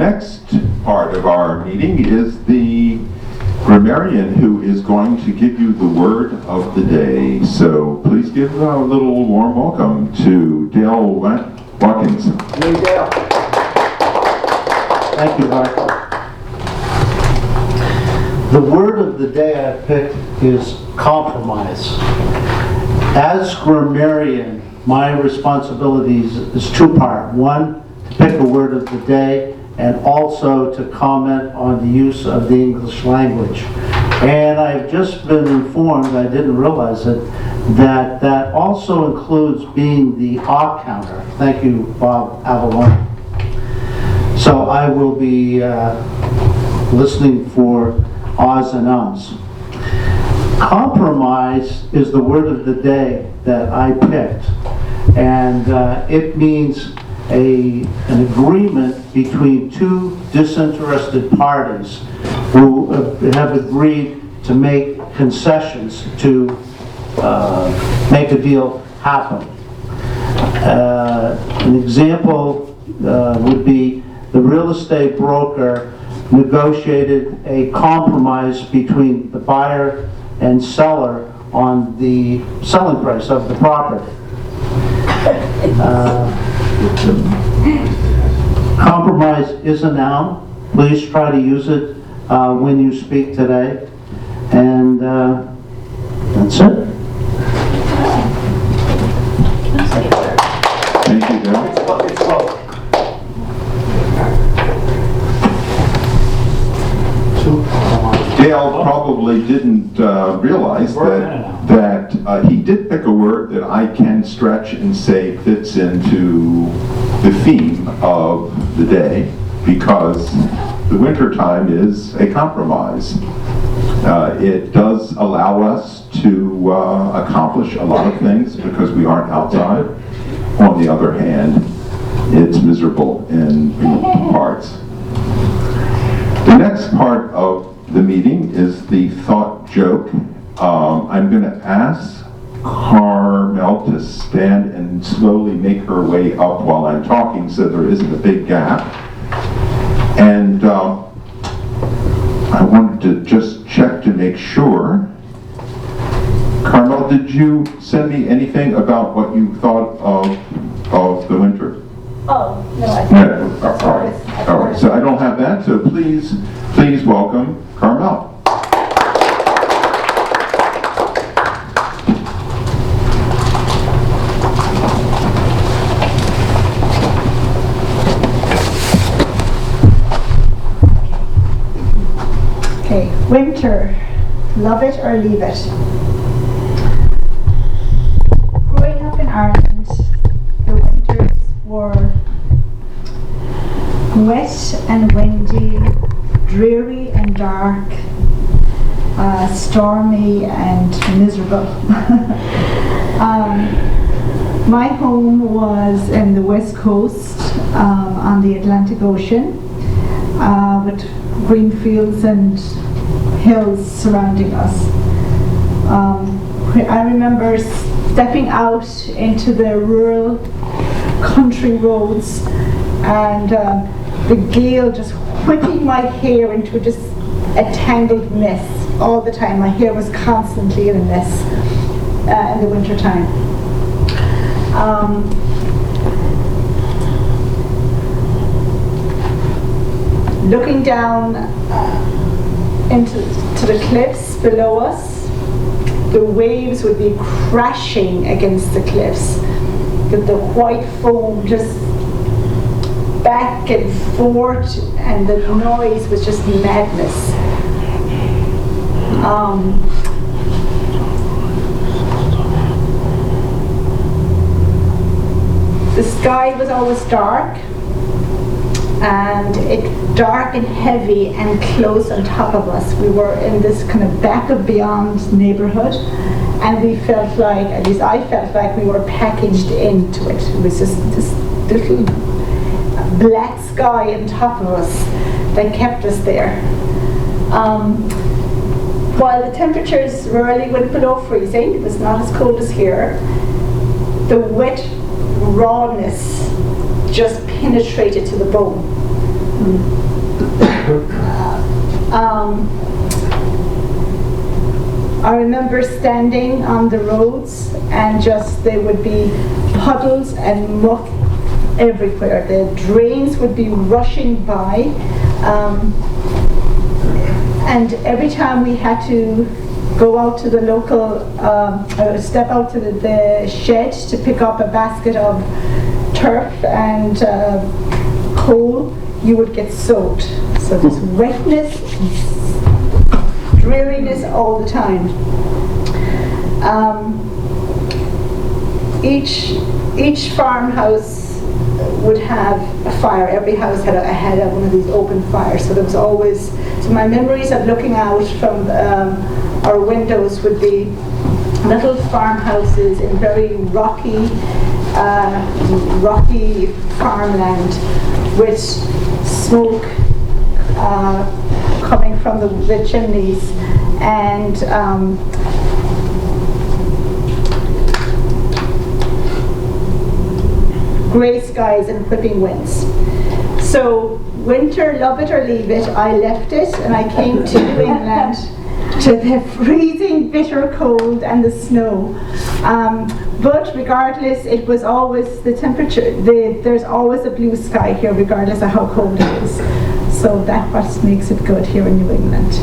next part of our meeting is the Grammarian, who is going to give you the word of the day. So please give a little warm welcome to Dale Watkins. Hey, Dale. Thank you, Mark. The word of the day I picked is compromise. As grammarian, my responsibilities is two-part. One, to pick a word of the day, and also to comment on the use of the English language. And I've just been informed, I didn't realize it, that that also includes being the ah counter. Thank you, Bob Avalone. So I will be listening for ahs and ums. Compromise is the word of the day that I picked, and it means an agreement between two disinterested parties who have agreed to make concessions to make a deal happen. An example would be the real estate broker negotiated a compromise between the buyer and seller on the selling price of the property. Compromise is a noun. Please try to use it when you speak today. And that's it. Thank you, Dale. It's both. Dale probably didn't realize that he did pick a word that I can stretch and say fits into the theme of the day, because the winter time is a compromise. It does allow us to accomplish a lot of things because we aren't outside. On the other hand, it's miserable in parts. The next part of the meeting is the thought joke. I'm going to ask Carmel to stand and slowly make her way up while I'm talking so there isn't a big gap. And I wanted to just check to make sure. Carmel, did you send me anything about what you thought of the winter? Oh, no, I No. All right. So I don't have that. So please welcome Carmel. Okay, winter, love it or leave it. Growing up in Ireland, the winters were wet and windy, dreary and dark, stormy and miserable. My home was in the west coast on the Atlantic Ocean with green fields and hills surrounding us. I remember stepping out into the rural country roads and the gale just whipping my hair into just a tangled mess all the time. My hair was constantly in a mess in the winter time. Looking down into the cliffs below us, the waves would be crashing against the cliffs, with the white foam just back and forth, and the noise was just madness. The sky was always dark, and it dark and heavy and close on top of us. We were in this kind of back of beyond neighborhood, and we felt like, at least I felt like, we were packaged into it. It was just this little black sky on top of us that kept us there. While the temperatures rarely went below freezing, it was not as cold as here, the wet rawness just penetrated to the bone. I remember standing on the roads and just there would be puddles and muck everywhere. The drains would be rushing by, and every time we had to go out to the local, step out to the shed to pick up a basket of turf and coal, you would get soaked. So this wetness, dreariness all the time. Each farmhouse would have a fire. Every house had one of these open fires. So there was always. So my memories of looking out from our windows would be little farmhouses in very rocky farmland with smoke coming from the chimneys, and grey skies and whipping winds. So winter, love it or leave it, I left it and I came to New England to the freezing bitter cold and the snow. But regardless, it was always the temperature, there's always a blue sky here regardless of how cold it is. So that's what makes it good here in New England.